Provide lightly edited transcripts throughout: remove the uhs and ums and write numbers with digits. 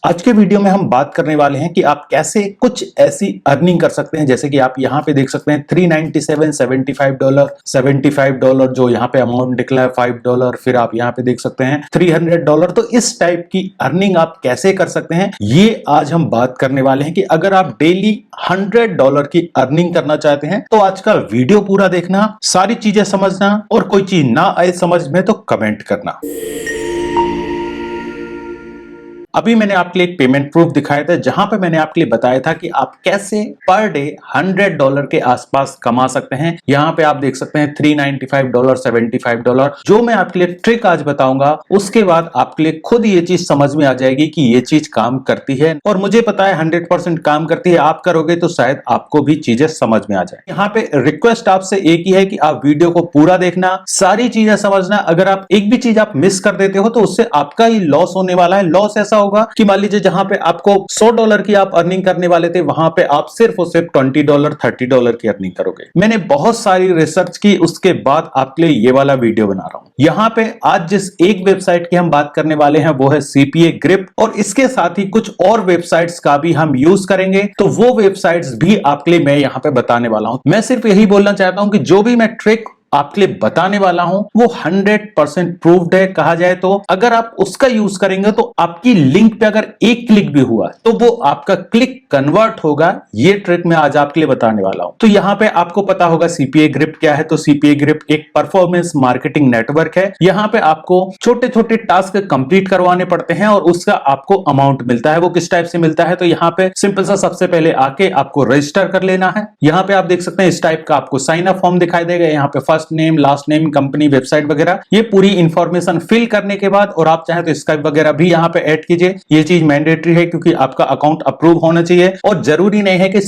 आज के वीडियो में हम बात करने वाले हैं कि आप कैसे कुछ ऐसी अर्निंग कर सकते हैं, जैसे कि आप यहाँ पे देख सकते हैं $397, $75, $75 जो यहाँ पे अमाउंट निकला है, $5, फिर आप यहाँ पे देख सकते हैं $300। तो इस टाइप की अर्निंग आप कैसे कर सकते हैं, ये आज हम बात करने वाले हैं कि अगर आप डेली $100 की अर्निंग करना चाहते हैं तो आज का वीडियो पूरा देखना, सारी चीजें समझना, और कोई चीज ना आए समझ में तो कमेंट करना। अभी मैंने आपके लिए एक पेमेंट प्रूफ दिखाया था जहां पे मैंने आपके लिए बताया था कि आप कैसे पर डे $100 के आसपास कमा सकते हैं। यहां पे आप देख सकते हैं $395, $75 जो मैं आपके लिए ट्रिक आज बताऊंगा, उसके बाद आपके लिए खुद ये चीज समझ में आ जाएगी कि ये चीज काम करती है, और मुझे पता है 100% काम करती है। आप करोगे तो शायद आपको भी चीजें समझ में आ जाए। यहाँ पे रिक्वेस्ट आपसे एक ही है कि आप वीडियो को पूरा देखना, सारी चीजें समझना। अगर आप एक भी चीज आप मिस कर देते हो तो उससे आपका ही लॉस होने वाला है। लॉस ऐसा होगा कि मान लीजिए जहां पे आपको $100 की आप अर्निंग करने वाले थे, वहां पे आप सिर्फ और सिर्फ $20, $30 की अर्निंग करोगे। मैंने बहुत सारी रिसर्च की, उसके बाद आपके लिए ये वाला वीडियो बना रहा हूं। यहां पे आज जिस एक वेबसाइट की हम बात करने वाले हैं वो है CPA ग्रिप, और इसके साथ ही कुछ और वेबसाइट्स का भी हम यूज करेंगे। तो वो वेबसाइट्स भी आपके लिए मैं यहां पे बताने वाला हूं। मैं सिर्फ यही बोलना चाहता हूं कि जो भी मैं ट्रिक आपके लिए बताने वाला हूं वो 100% प्रूव्ड है। कहा जाए तो अगर आप उसका यूज करेंगे तो आपकी लिंक पे अगर एक क्लिक भी हुआ तो वो आपका क्लिक कन्वर्ट होगा। ये ट्रिक मैं आज आपके लिए बताने वाला हूं। तो यहां पे आपको पता होगा CPA ग्रिप क्या है। तो CPA ग्रिप एक परफॉर्मेंस मार्केटिंग नेटवर्क है। यहां पे आपको छोटे छोटे टास्क कंप्लीट करवाने पड़ते हैं और उसका आपको अमाउंट मिलता है। वो किस टाइप से मिलता है, तो यहाँ पे सिंपल सा सबसे पहले आके आपको रजिस्टर कर लेना है। यहाँ पे आप देख सकते हैं इस टाइप का आपको साइन अप फॉर्म दिखाई देगा। यहाँ पे first name, last name, company, website वगैरह, ये पूरी इंफॉर्मेशन फिल करने के बाद, और आप चाहे तो स्काइप वगैरह भी यहाँ पे ऐड कीजिए। ये चीज मैंडेटरी है क्योंकि आपका अकाउंट अप्रूव होना चाहिए, और जरूरी नहीं है कि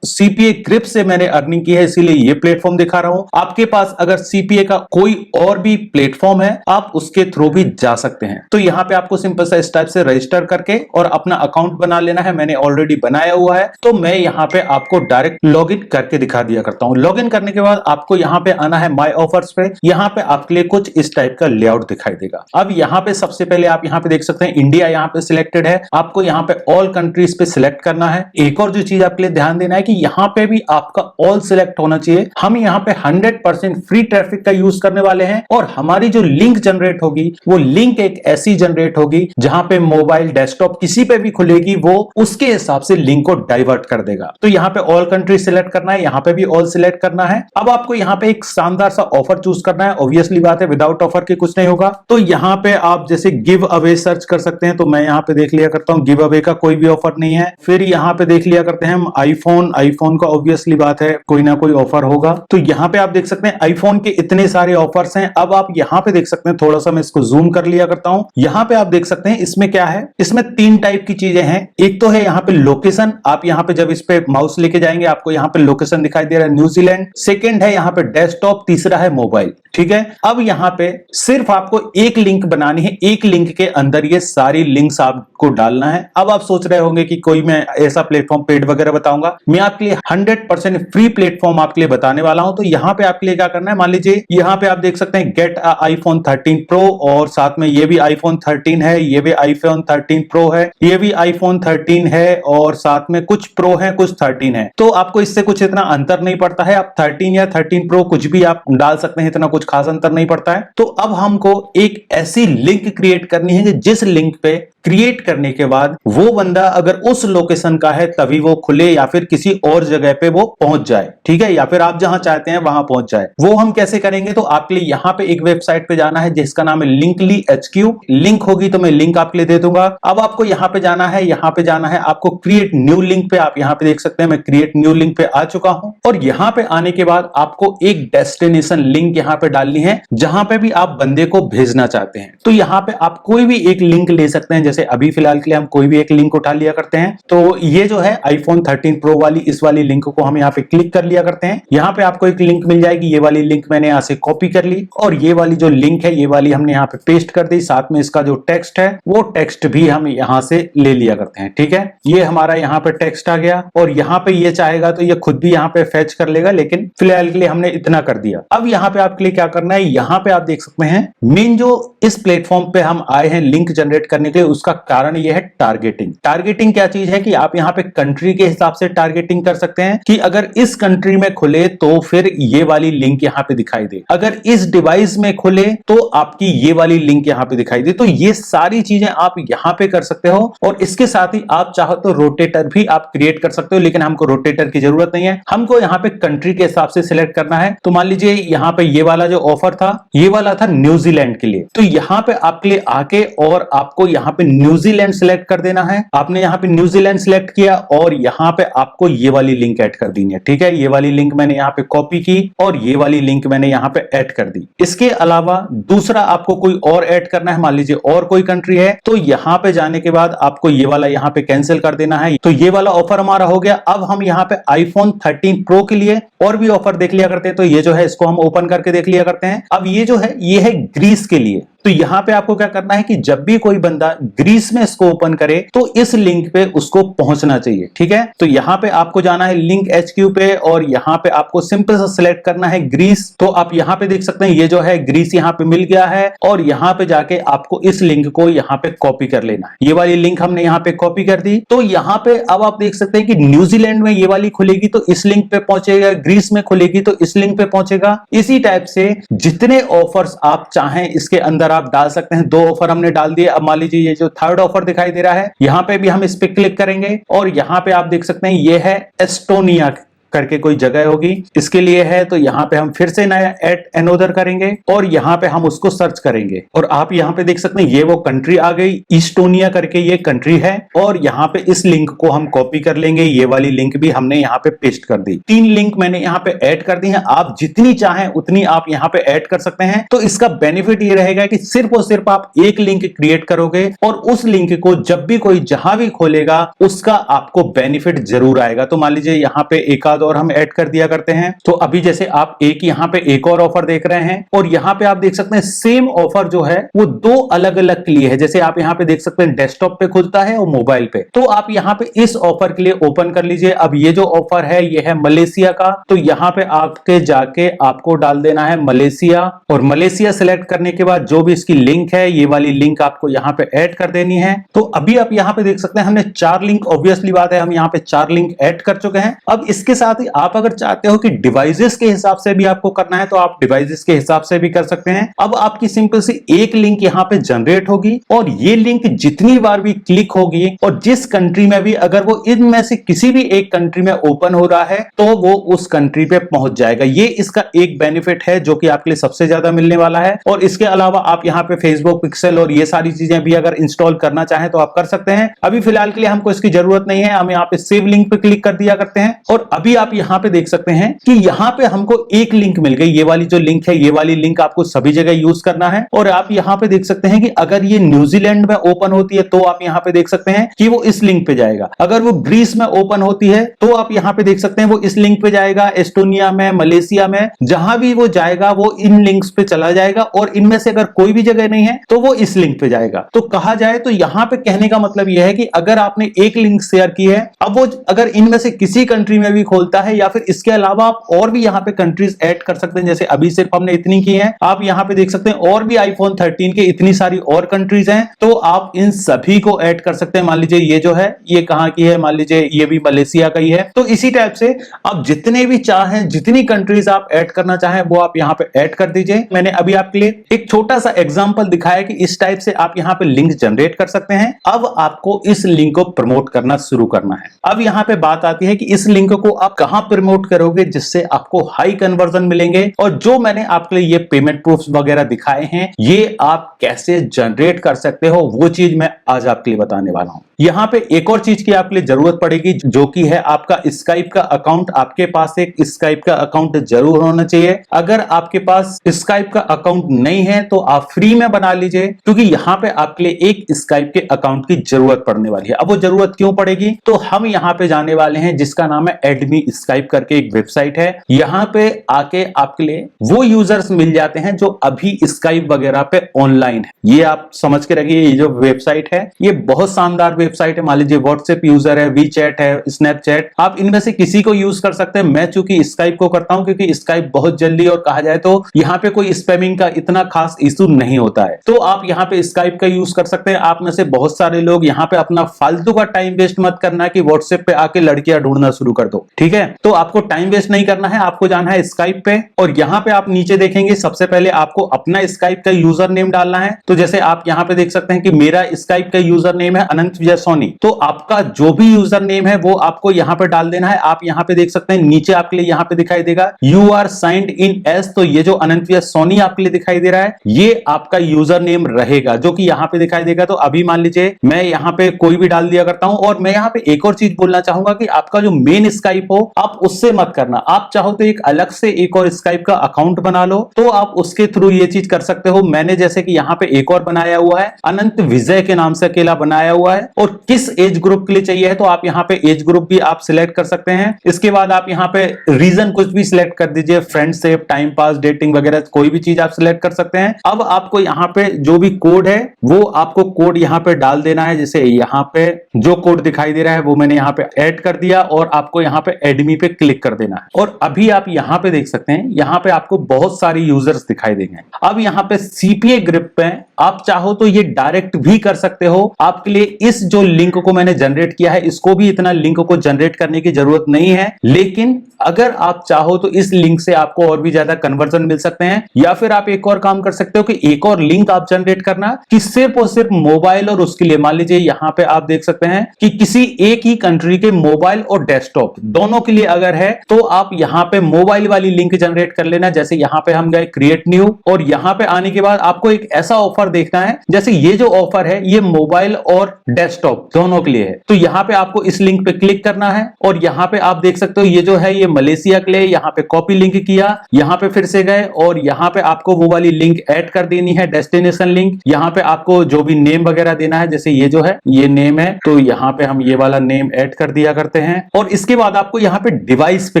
CPA ग्रिप से मैंने अर्निंग की है इसीलिए ये प्लेटफॉर्म दिखा रहा हूं। आपके पास अगर CPA का कोई और भी प्लेटफॉर्म है आप उसके थ्रू भी जा सकते हैं। तो यहाँ पे आपको सिंपल सा इस टाइप से रजिस्टर करके और अपना अकाउंट बना लेना है। मैंने ऑलरेडी बनाया हुआ है, तो मैं यहाँ पे आपको डायरेक्ट लॉग इन करके दिखा दिया करता हूँ। लॉग इन करने के बाद आपको यहाँ पे आना है माय ऑफर्स पे। यहाँ पे आपके लिए कुछ इस टाइप का लेआउट दिखाई देगा। अब यहाँ पे सबसे पहले आप यहाँ पे देख सकते हैं इंडिया यहाँ पे सिलेक्टेड है। आपको यहाँ पे ऑल कंट्रीज पे सिलेक्ट करना है। एक और जो चीज आपके लिए ध्यान देना है कि यहाँ पे भी आपका ऑल सिलेक्ट होना चाहिए। हम यहाँ पे 100% फ्री ट्रैफिक का यूज करने वाले हैं, और हमारी जो लिंक जनरेट होगी वो लिंक एक ऐसी जनरेट होगी जहां पे मोबाइल, डेस्कटॉप किसी पे भी खुलेगी वो उसके हिसाब से लिंक को डाइवर्ट कर देगा। तो यहाँ पे ऑल कंट्री सिलेक्ट करना है, यहाँ पे भी ऑल सिलेक्ट करना है। अब आपको यहाँ पे एक शानदार सा ऑफर चूज करना है। ऑब्वियसली बात है विदाउट ऑफर के कुछ नहीं होगा। तो यहाँ पे आप जैसे गिव अवे सर्च कर सकते हैं, तो मैं यहाँ पे देख लिया करता हूँ गिव अवे का कोई भी ऑफर नहीं है। फिर यहाँ पे देख लिया करते हैं हम आईफोन का ऑब्वियसली बात है कोई ना कोई ऑफर होगा। तो यहाँ पे आप देख सकते हैं आईफोन के इतने सारे ऑफर्स हैं। अब आप यहाँ पे देख सकते हैं, थोड़ा सा मैं इसको जूम कर लिया करता हूँ। यहाँ पे आप देख सकते हैं इसमें क्या है, इसमें 3 टाइप की चीजें हैं। एक तो है यहाँ पे लोकेशन। आप यहाँ पे जब इस पे माउस लेके जाएंगे आपको यहाँ पे लोकेशन दिखाई दे रहा है न्यूजीलैंड। सेकेंड है यहाँ पे डेस्कटॉप, तीसरा है मोबाइल। ठीक है। अब यहाँ पे सिर्फ आपको एक लिंक बनानी है। एक लिंक के अंदर ये सारी लिंक्स आपको डालना है। अब आप सोच रहे होंगे कि कोई मैं ऐसा प्लेटफॉर्म पेड वगैरह बताऊंगा। मैं आपके लिए 100% फ्री प्लेटफॉर्म आपके लिए बताने वाला हूं। तो यहाँ पे आपके लिए क्या करना है, मान लीजिए यहाँ पे आप देख सकते हैं गेट iPhone 13 Pro, और साथ में ये भी iPhone 13 है, ये भी iPhone 13 Pro है, ये भी iPhone 13 है, और साथ में कुछ Pro है कुछ 13 है। तो आपको इससे कुछ इतना अंतर नहीं पड़ता है। आप 13 या 13 Pro कुछ भी आप डाल सकते हैं, इतना कुछ खास अंतर नहीं पड़ता है। तो अब हमको एक ऐसी लिंक क्रिएट करनी है कि जिस लिंक पे क्रिएट करने के बाद वो बंदा अगर उस लोकेशन का है तभी वो खुले, या फिर किसी और जगह पे वो पहुंच जाए। ठीक है, या फिर आप जहां चाहते हैं वहां पहुंच जाए। वो हम कैसे करेंगे, तो आपके लिए यहाँ पे एक वेबसाइट पे जाना है जिसका नाम है लिंकली HQ। लिंक होगी तो मैं लिंक आपके लिए दे दूंगा। अब आपको यहाँ पे जाना है, यहाँ पे जाना है आपको क्रिएट न्यू लिंक पे। आप यहाँ पे देख सकते हैं मैं क्रिएट न्यू लिंक पे आ चुका हूं, और यहाँ पे आने के बाद आपको एक डेस्टिनेशन लिंक यहाँ पे डालनी है जहां पे भी आप बंदे को भेजना चाहते हैं। तो यहाँ पे आप कोई भी एक लिंक ले सकते हैं। जैसे अभी फिलहाल के लिए हम कोई भी एक लिंक उठा लिया करते हैं। तो ये जो है iPhone 13 Pro वाली, इस वाली लिंक को हम यहाँ पे क्लिक कर लिया करते हैं। यहाँ पे आपको एक लिंक मिल जाएगी। ये वाली लिंक मैंने यहाँ से कॉपी कर ली, और ये वाली जो लिंक है ये वाली हमने यहाँ पे पेस्ट कर दी। साथ में इसका जो टेक्स्ट है वो टेक्स्ट भी हम यहाँ से ले लिया करते हैं। ठीक है, ये हमारा यहाँ पे टेक्स्ट आ गया, और यहाँ पे ये चाहेगा तो ये खुद भी यहाँ पे फेच कर लेगा, लेकिन फिलहाल के लिए हमने इतना कर दिया। अब यहाँ पे आपके लिए क्या करना है, यहाँ पे आप देख सकते हैं मेन जो इस प्लेटफॉर्म पे हम आए हैं लिंक जनरेट करने के लिए, उसका कारण यह है टारगेटिंग। टारगेटिंग क्या चीज है कि आप यहाँ पे कंट्री के हिसाब से टारगेटिंग कर सकते हैं कि अगर इस कंट्री में खुले तो फिर ये वाली लिंक यहाँ पे दिखाई दे, अगर इस डिवाइस में खुले तो आपकी ये वाली लिंक यहाँ पे दिखाई दे। तो ये सारी चीजें आप यहाँ पे कर सकते हो और इसके साथ ही आप चाहो तो रोटेटर भी आप क्रिएट कर सकते हो, लेकिन हमको रोटेटर की जरूरत नहीं है, हमको यहाँ पे कंट्री के हिसाब से सिलेक्ट करना है। तो मान लीजिए यहाँ पे ये वाला जो ऑफर था ये वाला था न्यूजीलैंड के लिए, तो यहाँ पे आपके लिए आके और आपको यहाँ पे न्यूजीलैंड सिलेक्ट कर देना है। आपने यहाँ पे न्यूजीलैंड सिलेक्ट किया और यहाँ पे आपको ये वाली लिंक ऐड कर देनी है। ठीक है, ये वाली लिंक मैंने यहाँ पे कॉपी की और ये वाली लिंक मैंने यहाँ पे ऐड कर दी। इसके अलावा दूसरा आपको कोई और ऐड करना है, मान लीजिए और कोई कंट्री है, तो यहाँ पे जाने के बाद आपको ये वाला यहाँ पे कैंसिल कर देना है। तो ये वाला ऑफर हमारा हो गया। अब हम यहाँ पे आईफोन 13 प्रो के लिए और भी ऑफर देख लिया करते हैं, तो ये जो है इसको हम ओपन करके देख लिया करते हैं। अब ये जो है ये है ग्रीस के लिए। तो यहां पे आपको क्या करना है कि जब भी कोई बंदा ग्रीस में इसको ओपन करे तो इस लिंक पे उसको पहुंचना चाहिए। ठीक है, तो यहां पे आपको जाना है लिंक HQ पे और यहां पे आपको सिंपल सा सिलेक्ट करना है ग्रीस। तो आप यहां पे देख सकते हैं ये जो है ग्रीस यहां पे मिल गया है और यहां पे जाके आपको इस लिंक को यहां पे कॉपी कर लेना है। ये वाली लिंक हमने यहां पे कॉपी कर दी। तो यहां पे अब आप देख सकते हैं कि न्यूजीलैंड में ये वाली खुलेगी तो इस लिंक पे पहुंचेगा, ग्रीस में खुलेगी तो इस लिंक पे पहुंचेगा। इसी टाइप से जितने ऑफर्स आप चाहें इसके अंदर आप डाल सकते हैं। 2 ऑफर हमने डाल दिए। अब मान लीजिए ये जो थर्ड ऑफर दिखाई दे रहा है यहां पे भी हम इस पे क्लिक करेंगे और यहां पे आप देख सकते हैं ये है एस्टोनिया करके कोई जगह होगी, इसके लिए है। तो यहाँ पे हम फिर से नया एड एनोदर करेंगे और यहाँ पे हम उसको सर्च करेंगे और आप यहाँ पे देख सकते हैं ये वो कंट्री आ गई, इस्टोनिया करके ये कंट्री है। और यहाँ पे इस लिंक को हम कॉपी कर लेंगे, ये वाली लिंक भी हमने यहाँ पे पेस्ट कर दी। 3 लिंक मैंने यहाँ पे ऐड कर दी है। आप जितनी चाहें उतनी आप यहाँ पे ऐड कर सकते हैं। तो इसका बेनिफिट ये रहेगा कि सिर्फ और सिर्फ आप एक लिंक क्रिएट करोगे और उस लिंक को जब भी कोई जहां भी खोलेगा उसका आपको बेनिफिट जरूर आएगा। तो मान लीजिए यहाँ पे एक और हम ऐड कर दिया करते हैं। तो अभी जैसे आप यहाँ पे एक और ऑफर देख रहे हैं और यहाँ पे आप देख सकते हैं सेम ऑफर जो है वो 2 अलग अलग के लिए है। जैसे आप यहाँ पे देख सकते हैं डेस्कटॉप पे खुलता है और मोबाइल पे। तो आप यहाँ पे इस ऑफर के लिए ओपन कर लीजिए। अब ये जो ऑफर है ये है मलेशिया का। तो यहाँ पे आपके जाके आपको डाल देना है मलेशिया और मलेशिया सिलेक्ट करने के बाद जो भी इसकी लिंक है ये वाली लिंक आपको यहाँ पे ऐड कर देनी है। तो अभी आप यहाँ पे देख सकते हैं हमने 4 लिंक, ऑब्वियसली बात है हम यहाँ पे 4 लिंक ऐड कर चुके हैं। अब इसके साथ ही आप अगर चाहते हो कि डिवाइसेस के हिसाब से भी आपको करना है तो आप डिवाइसेस के हिसाब से भी कर सकते हैं। अब आपकी सिंपल सी एक लिंक यहाँ पे जनरेट होगी और ये लिंक जितनी बार भी क्लिक होगी और जिस कंट्री में भी अगर वो इनमें से किसी भी एक कंट्री में ओपन हो रहा है तो वो उस कंट्री पे पहुंच जाएगा। ये इसका एक बेनिफिट है जो कि आपके लिए सबसे ज्यादा मिलने वाला है। और इसके अलावा आप यहाँ पे फेसबुक पिक्सल और ये सारी चीजें भी अगर इंस्टॉल करना चाहें तो आप कर सकते हैं। अभी फिलहाल के लिए हमको इसकी जरूरत नहीं है, हम यहाँ पे सेव लिंक पे क्लिक कर दिया करते हैं। और अभी आप यहाँ पे देख सकते हैं कि यहाँ पे हमको एक लिंक मिल गई। ये वाली जो लिंक है ये वाली लिंक आपको सभी जगह यूज करना है। और आप यहाँ पे देख सकते हैं कि अगर ये न्यूजीलैंड में ओपन होती है तो आप यहाँ पे देख सकते हैं कि वो इस लिंक पे जाएगा। अगर वो ग्रीस में ओपन होती है तो आप यहाँ पे देख सकते हैं वो इस लिंक पे जाएगा। एस्टोनिया में, मलेशिया में, जहां भी वो जाएगा वो इन लिंक्स पे चला जाएगा और इनमें से अगर कोई भी जगह नहीं है तो वो इस लिंक पे जाएगा। तो कहा जाए तो यहाँ पे कहने का मतलब यह है कि अगर आपने एक लिंक शेयर की है, अब वो अगर इनमें से किसी कंट्री में भी खोलता है या फिर इसके अलावा आप और भी यहाँ पे कंट्रीज ऐड कर सकते हैं। जैसे अभी सिर्फ हमने इतनी की है, आप यहाँ पे देख सकते हैं और भी आईफोन 13 के इतनी सारी और कंट्रीज हैं तो आप इन सभी को ऐड कर सकते हैं। मान लीजिए ये जो है ये कहाँ की है, मान लीजिए ये भी मलेशिया का ही है। तो इसी टाइप से आप जितने भी चाहें, जितनी कंट्रीज आप ऐड करना चाहें वो आप यहाँ पे ऐड कर दीजिए। मैंने अभी आपके लिए एक छोटा सा एग्जांपल दिखाया कि इस टाइप से आप यहाँ पे लिंक जनरेट कर सकते हैं। अब आपको इस लिंक को प्रमोट करना शुरू करना है। अब यहाँ पे बात आती है कि इस लिंक को आप कहां प्रमोट करोगे जिससे आपको हाई कन्वर्जन मिलेंगे। और जो मैंने आपके लिए ये पेमेंट प्रूफ्स वगैरह दिखाए हैं ये आप कैसे जनरेट कर सकते हो वो चीज मैं आज आपके लिए बताने वाला हूं। यहाँ पे एक और चीज की आपके लिए जरूरत पड़ेगी जो कि है आपका स्काइप का अकाउंट। आपके पास एक स्काइप का अकाउंट जरूर होना चाहिए। अगर आपके पास स्काइप का अकाउंट नहीं है तो आप फ्री में बना लीजिए, क्योंकि यहाँ पे आपके लिए एक स्काइप के अकाउंट की जरूरत पड़ने वाली है। अब वो जरूरत क्यों पड़ेगी, तो हम यहाँ पे जाने वाले हैं जिसका नाम है एडमी स्काइप करके एक वेबसाइट है। यहाँ पे आके आपके लिए वो यूजर्स मिल जाते हैं जो अभी स्काइप वगैरह पे ऑनलाइन है। ये आप समझ के रखिए, ये जो वेबसाइट है ये बहुत शानदार वेबसाइट वेबसाइट है, मान लीजिए व्हाट्सएप यूजर है, वी चैट है, स्नैपचैट, आप इनमें से किसी को यूज कर सकते हैं। मैं चूंकि स्काइप को करता हूं क्योंकि स्काइप बहुत जल्दी और कहा जाए तो यहाँ पे कोई स्पैमिंग का इतना खास इशू नहीं होता है, तो आप यहाँ पे स्काइप का यूज कर सकते हैं। आप में से बहुत सारे लोग यहाँ पे अपना फालतू का टाइम वेस्ट मत करना कि व्हाट्सएप पे आके लड़कियां ढूंढना शुरू कर दो, ठीक है। तो आपको टाइम वेस्ट नहीं करना है, आपको जाना है स्काइप पे और यहाँ पे आप नीचे देखेंगे सबसे पहले आपको अपना स्काइप का यूजर नेम डालना है। तो जैसे आप यहाँ पे देख सकते हैं कि मेरा स्काइप का यूजर नेम है अनंत विजय सोनी, तो आपका जो भी यूजर नेम है वो आपको यहाँ पे डाल देना है। आप यहाँ पे देख सकते हैं नीचे आपके लिए यहाँ पे दिखाई देगा you are signed in as, तो ये जो अनंत विजय सोनी आपके लिए दिखाई दे रहा है ये आपका यूजर नेम रहेगा जो कि यहाँ पे दिखाई देगा। तो अभी मान लीजिए मैं यहाँ पे कोई भी डाल दिया करता हूं। और मैं यहाँ पे एक और चीज बोलना चाहूंगा कि आपका जो मेन स्काइप हो आप उससे मत करना, आप चाहो तो एक अलग से एक और स्काइप का अकाउंट बना लो, तो आप उसके थ्रू ये चीज कर सकते हो। मैंने जैसे कि यहाँ पे एक और बनाया हुआ है अनंत विजय के नाम से अकेला बनाया हुआ है, और किस एज ग्रुप के लिए चाहिए है तो आप यहाँ पे एज ग्रुप भी आप सिलेक्ट कर सकते हैं। इसके बाद आप यहाँ पे रीजन कुछ भी सिलेक्ट कर दीजिए, फ्रेंडशिप, टाइम पास, डेटिंग वगैरह कोई भी चीज आप सिलेक्ट कर सकते हैं। अब आपको यहाँ पे जो भी कोड है वो आपको कोड यहाँ पे डाल देना है। जैसे यहाँ पे जो कोड दिखाई दे रहा है वो मैंने यहाँ पे ऐड कर दिया और आपको यहाँ पे एडमी पे क्लिक कर देना है। और अभी आप यहाँ पे देख सकते हैं यहाँ पे आपको बहुत सारी यूजर्स दिखाई देंगे। अब यहाँ पे सीपीए ग्रुप पे आप चाहो तो ये डायरेक्ट भी कर सकते हो। आपके लिए इस जो लिंक को मैंने जनरेट किया है इसको भी इतना लिंक को जनरेट करने की जरूरत नहीं है, लेकिन अगर आप चाहो तो इस लिंक से आपको और भी ज्यादा कन्वर्जन मिल सकते हैं। या फिर आप एक और काम कर सकते हो कि एक और लिंक आप जनरेट करना कि सिर्फ और सिर्फ मोबाइल और उसके लिए, मान लीजिए यहाँ पे आप देख सकते हैं कि किसी एक ही कंट्री के मोबाइल और डेस्कटॉप दोनों के लिए अगर है तो आप यहाँ पे मोबाइल वाली लिंक जनरेट कर लेना। जैसे यहाँ पे हम गए क्रिएट न्यू और यहाँ पे आने के बाद आपको एक ऐसा ऑफर देखना है, जैसे ये जो ऑफर है ये मोबाइल और डेस्कटॉप दोनों के लिए है। तो यहाँ पे आपको इस लिंक पे क्लिक करना है और यहाँ पे आप देख सकते हो ये जो है ये मलेशिया के लिए, यहाँ पे कॉपी लिंक किया, यहाँ पे फिर से गए और यहाँ पे आपको वो वाली लिंक ऐड कर देनी है, डेस्टिनेशन लिंक। यहाँ पे आपको जो भी नेम वगैरह देना है, जैसे ये जो है ये नेम है तो यहाँ पे हम ये वाला नेम ऐड कर दिया करते हैं। और इसके बाद आपको यहाँ पे डिवाइस पे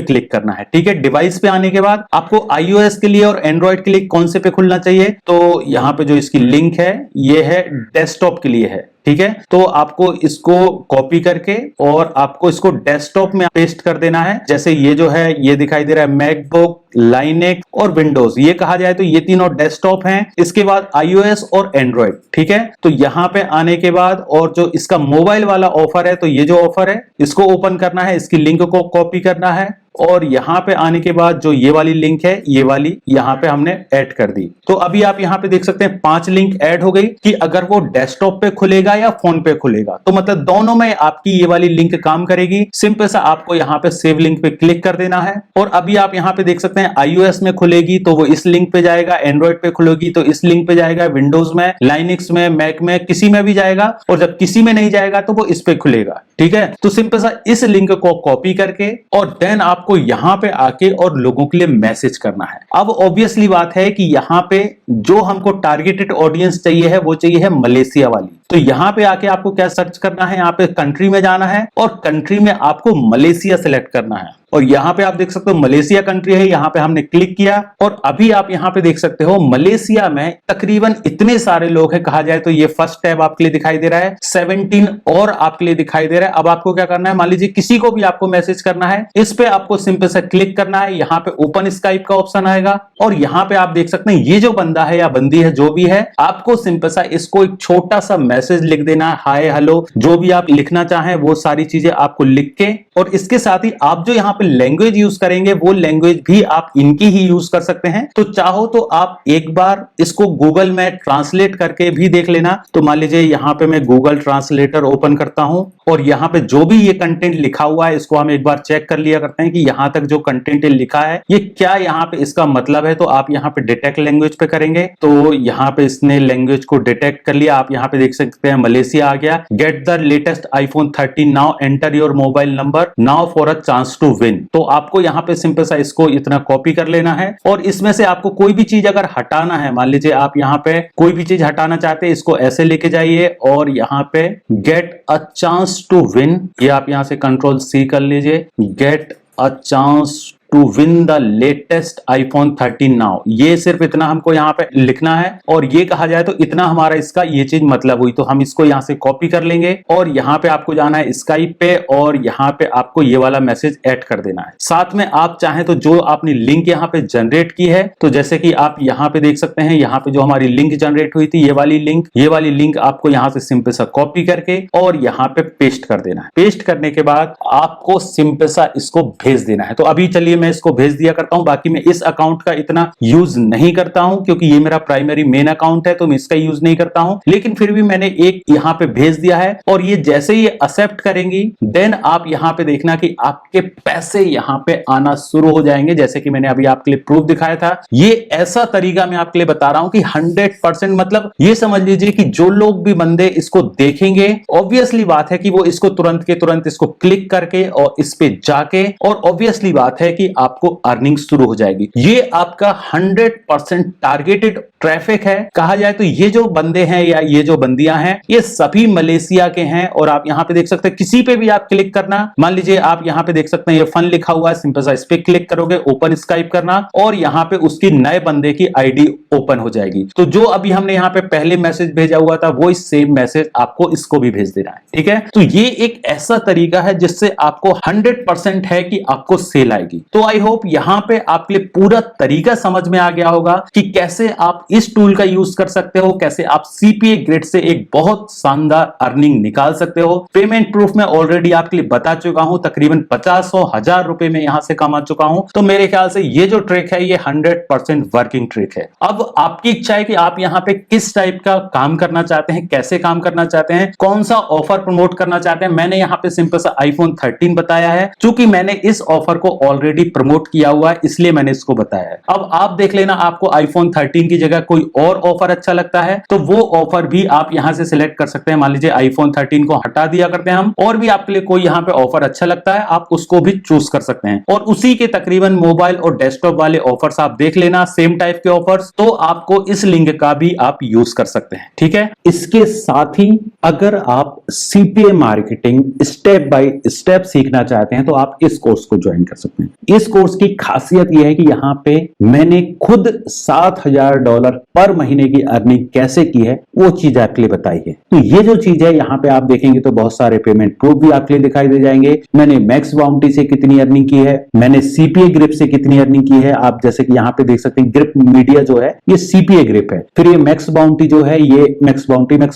क्लिक करना है, ठीक है। डिवाइस पे आने के बाद आपको आईओएस के लिए और एंड्रॉइड के लिए कौन से पे खुलना चाहिए, तो यहाँ पे जो इसकी लिंक है ये है डेस्कटॉप के लिए है, ठीक है। तो आपको इसको कॉपी करके और आपको इसको डेस्कटॉप में पेस्ट कर देना है। जैसे ये जो है ये दिखाई दे रहा है मैकबुक, लाइनेक्स और विंडोज, ये कहा जाए तो ये तीनों डेस्कटॉप हैं। इसके बाद आईओएस और एंड्रॉइड, ठीक है। तो यहाँ पे आने के बाद और जो इसका मोबाइल वाला ऑफर है तो ये जो ऑफर है इसको ओपन करना है, इसकी लिंक को कॉपी करना है और यहाँ पे आने के बाद जो ये वाली लिंक है ये वाली यहाँ पे हमने ऐड कर दी। तो अभी आप यहाँ पे देख सकते हैं 5 लिंक ऐड हो गई कि अगर वो डेस्कटॉप पे खुलेगा या फोन पे खुलेगा तो मतलब दोनों में आपकी ये वाली लिंक काम करेगी। सिंपल सा आपको यहाँ पे सेव लिंक पे क्लिक कर देना है और अभी आप यहाँ पे देख सकते हैं आईओएस में खुलेगी तो वो इस लिंक पे जाएगा, एंड्रॉइड पे खुलेगी तो इस लिंक पे जाएगा, विंडोज में, लाइनेक्स में, मैक में, किसी में भी जाएगा और जब किसी में नहीं जाएगा तो वो इस पे खुलेगा, ठीक है। तो सिंपल सा इस लिंक को कॉपी करके और देन आपको यहाँ पे आके और लोगों के लिए मैसेज करना है। अब ऑब्वियसली बात है कि यहाँ पे जो हमको टारगेटेड ऑडियंस चाहिए है वो चाहिए है मलेशिया वाली। तो यहाँ पे आके आपको क्या सर्च करना है, यहाँ पे कंट्री में जाना है और कंट्री में आपको मलेशिया सिलेक्ट करना है और यहाँ पे आप देख सकते हो मलेशिया कंट्री है, यहाँ पे हमने क्लिक किया और अभी आप यहाँ पे देख सकते हो मलेशिया में तकरीबन इतने सारे लोग हैं, कहा जाए तो ये फर्स्ट टैब आपके लिए दिखाई दे रहा है, 17 और आपके लिए दिखाई दे रहा है। अब आपको क्या करना है, मान लीजिए किसी को भी आपको मैसेज करना है, इस पे आपको सिंपल से क्लिक करना है, यहाँ पे ओपन स्काइप का ऑप्शन आएगा और यहाँ पे आप देख सकते हैं ये जो बंदा है या बंदी है जो भी है, आपको सिंपल सा इसको एक छोटा सा मैसेज लिख देना है, हाय हेलो जो भी आप लिखना चाहें वो सारी चीजें आपको लिख के, और इसके साथ ही आप जो यहाँ पे लैंग्वेज यूज करेंगे वो लैंग्वेज भी आप इनकी ही यूज कर सकते हैं। तो चाहो तो आप एक बार इसको गूगल में ट्रांसलेट करके भी देख लेना। तो मान लीजिए यहाँ पे मैं गूगल ट्रांसलेटर ओपन करता हूं और यहाँ पे जो भी ये कंटेंट लिखा हुआ है इसको हम एक बार चेक कर लिया करते हैं कि यहाँ तक जो कंटेंट लिखा है ये क्या यहाँ पे इसका मतलब है। तो आप यहाँ पे डिटेक्ट लैंग्वेज पे करेंगे तो यहाँ पे इसने लैंग्वेज को डिटेक्ट कर लिया। आप यहाँ पे देख सकते हैं मलेशिया आ गया, get the latest iPhone 13 now, enter your mobile number now for a chance to win. तो आपको यहाँ पे सिंपल सा इसको इतना कॉपी कर लेना है और इसमें से आपको कोई भी चीज अगर हटाना है, मान लीजिए आप यहाँ पे कोई भी चीज हटाना चाहते हैं, इसको ऐसे लेके जाइए और यहाँ पे get a chance to win, ये आप यहाँ से कंट्रोल C कर लीजिए, get a chance to win the latest iPhone 13 now. ये सिर्फ इतना हमको यहाँ पे लिखना है और ये कहा जाए तो इतना हमारा इसका ये चीज मतलब हुई। तो हम इसको यहाँ से कॉपी कर लेंगे और यहाँ पे आपको जाना है स्काइप पे और यहाँ पे आपको ये वाला मैसेज ऐड कर देना है। साथ में आप चाहें तो जो आपने लिंक यहाँ पे जनरेट की है, तो जैसे कि आप यहाँ पे देख सकते हैं, यहाँ पे जो हमारी लिंक जनरेट हुई थी ये वाली लिंक आपको यहाँ से सिंपल सा कॉपी करके और यहाँ पे पेस्ट कर देना है। पेस्ट करने के बाद आपको सिंपल सा इसको भेज देना है। तो अभी चलिए मैं इसको भेज दिया करता हूं। बाकी मैं इस अकाउंट का इतना यूज नहीं करता हूं क्योंकि ये मेरा प्राइमरी मेन अकाउंट है, तो मैं इसका यूज नहीं करता हूं, लेकिन फिर भी मैंने एक यहाँ पे भेज दिया है और ये जैसे ही एक्सेप्ट करेंगी देन आप यहाँ पे देखना कि आपके पैसे यहाँ पे आना शुरू हो जाएंगे। जैसे कि मैंने अभी आपके लिए प्रूफ दिखाया था, ये ऐसा तरीका मैं आपके लिए बता रहा हूं कि 100% मतलब ये समझ लीजिए कि जो लोग भी बंदे इसको देखेंगे, ऑब्वियसली बात है कि वो इसको तुरंत के तुरंत इसको क्लिक करके और इस पे जाके, और ऑब्वियसली बात है कि आपको अर्निंग शुरू हो जाएगी। ये आपका 100% टारगेटेड ट्रैफिक है। कहा जाए तो ये जो बंदे हैं या ये जो बंदियां हैं ये सभी मलेशिया के हैं। और आप यहां पे देख सकते हैं, किसी पे भी आप क्लिक करना, मान लीजिए आप यहां पे देख सकते हैं ये फन लिखा हुआ है, सिंपल सा इस पे क्लिक करोगे, ओपन स्काइप करना और यहां पे उसकी नए बंदे की आईडी ओपन हो जाएगी। तो जो अभी हमने यहां पे पहले मैसेज भेजा हुआ था वो सेम मैसेज आपको इसको भी भेज देना है। ठीक है, तो ये एक ऐसा तरीका है जिससे आपको 100% है कि आपको सेल आएगी। तो आई होप यहां पे आपके लिए पूरा तरीका समझ में आ गया होगा कि कैसे आप इस टूल का यूज कर सकते हो, कैसे आप सीपीए ग्रिड से एक बहुत शानदार अर्निंग निकाल सकते हो। पेमेंट प्रूफ में ऑलरेडी आपके लिए बता चुका हूं, तकरीबन 50-100,000 रुपए में यहां से कमा चुका हूं। तो मेरे ख्याल से ये जो ट्रिक है ये 100% वर्किंग ट्रिक है। अब आपकी इच्छा है कि आप यहां पे किस टाइप का काम करना चाहते हैं, कैसे काम करना चाहते हैं, कौन सा ऑफर प्रमोट करना चाहते हैं। मैंने यहां पे सिंपल सा iPhone 13 बताया है, क्योंकि मैंने इस ऑफर को ऑलरेडी प्रमोट किया हुआ है, इसलिए मैंने इसको बताया है। अब आप देख लेना, आपको iPhone 13 की जगह कोई और ऑफर अच्छा लगता है तो वो ऑफर भी आप यहां से सिलेक्ट कर सकते हैं। मान लीजिए iPhone 13 को हटा दिया करते हैं हम, और भी आपके लिए कोई यहां पे ऑफर अच्छा लगता है आप उसको भी चूज कर सकते हैं। और उसी के तकरीबन मोबाइल और डेस्कटॉप वाले ऑफर्स आप देख लेना, सेम टाइप के ऑफर्स, तो आपको इस लिंक का भी आप यूज कर सकते हैं। ठीक है, इसके साथ ही अगर आप CPA marketing step by step सीखना चाहते हैं तो आप इस कोर्स को ज्वाइन कर सकते हैं। इस कोर्स की खासियत यह है कि यहां पे मैंने खुद $7,000 पर महीने की अर्निंग कैसे की है वो चीज आपके लिए बताई है। तो ये जो चीज है यहाँ पे आप देखेंगे तो बहुत सारे पेमेंट प्रूफ भी आपके लिए दिखाई दे जाएंगे। मैंने मैक्स बाउंटी से कितनी अर्निंग की है, मैंने सीपीए ग्रिप से कितनी अर्निंग की है। आप जैसे कि यहाँ पे देख सकते हैं ग्रिप मीडिया जो है ये सीपीए ग्रिप है, फिर ये मैक्स बाउंटी जो है ये मैक्स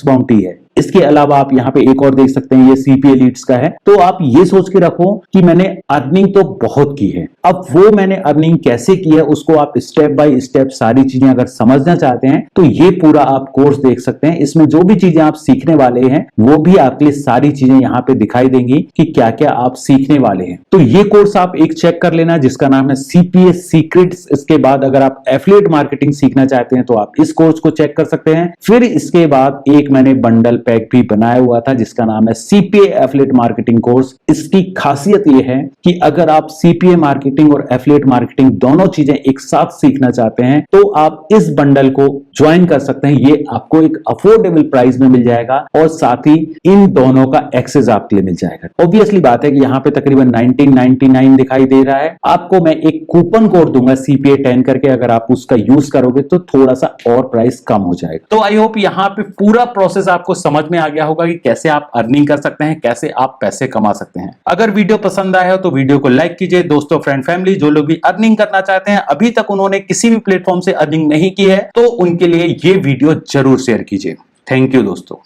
बाउंटी है। इसके अलावा आप यहाँ पे एक और देख सकते हैं ये सीपीए लीड्स का है। तो आप ये सोच के रखो कि मैंने अर्निंग तो बहुत की है, अब वो मैंने अर्निंग कैसे की है उसको आप स्टेप बाय स्टेप सारी चीजें अगर समझना चाहते हैं तो ये पूरा आप कोर्स देख सकते हैं। इसमें जो भी चीजें आप सीखने वाले हैं वो भी आपके लिए सारी चीजें यहाँ पे दिखाई देंगी कि क्या क्या आप सीखने वाले हैं। तो ये कोर्स आप एक चेक कर लेना जिसका नाम है सीपीए सीक्रेट्स। इसके बाद अगर आप एफिलिएट मार्केटिंग सीखना चाहते हैं तो आप इस कोर्स को चेक कर सकते हैं। फिर इसके बाद एक मैंने बंडल पैक भी बनाया हुआ था जिसका नाम है सीपीए एफिलिएट मार्केटिंग कोर्स। इसकी खासियत यह है कि अगर आप सीपीए मार्केटिंग और एफिलिएट मार्केटिंग दोनों चीजें एक साथ सीखना चाहते हैं तो आप इस बंडल को ज्वाइन कर सकते हैं। ये आपको एक अफोर्डेबल प्राइस में मिल जाएगा और साथ ही इन दोनों का एक्सेस आपके लिए मिल जाएगा। ऑब्वियसली बात है कि यहाँ पे तकरीबन 1999 दिखाई दे रहा है। आपको मैं एक कूपन कोड दूंगा CPA 10 करके, अगर आप उसका यूज करोगे तो थोड़ा सा और प्राइस कम हो जाएगा। तो आई होप यहाँ पे पूरा प्रोसेस आपको समझ में आ गया होगा कि कैसे आप अर्निंग कर सकते हैं, कैसे आप पैसे कमा सकते हैं। अगर वीडियो पसंद आया हो तो वीडियो को लाइक कीजिए। दोस्तों, फ्रेंड, फैमिली जो लोग भी अर्निंग करना चाहते हैं, अभी तक उन्होंने किसी भी प्लेटफॉर्म से अर्निंग नहीं की है, तो उनके लिए ये वीडियो जरूर शेयर कीजिए। थैंक यू दोस्तों।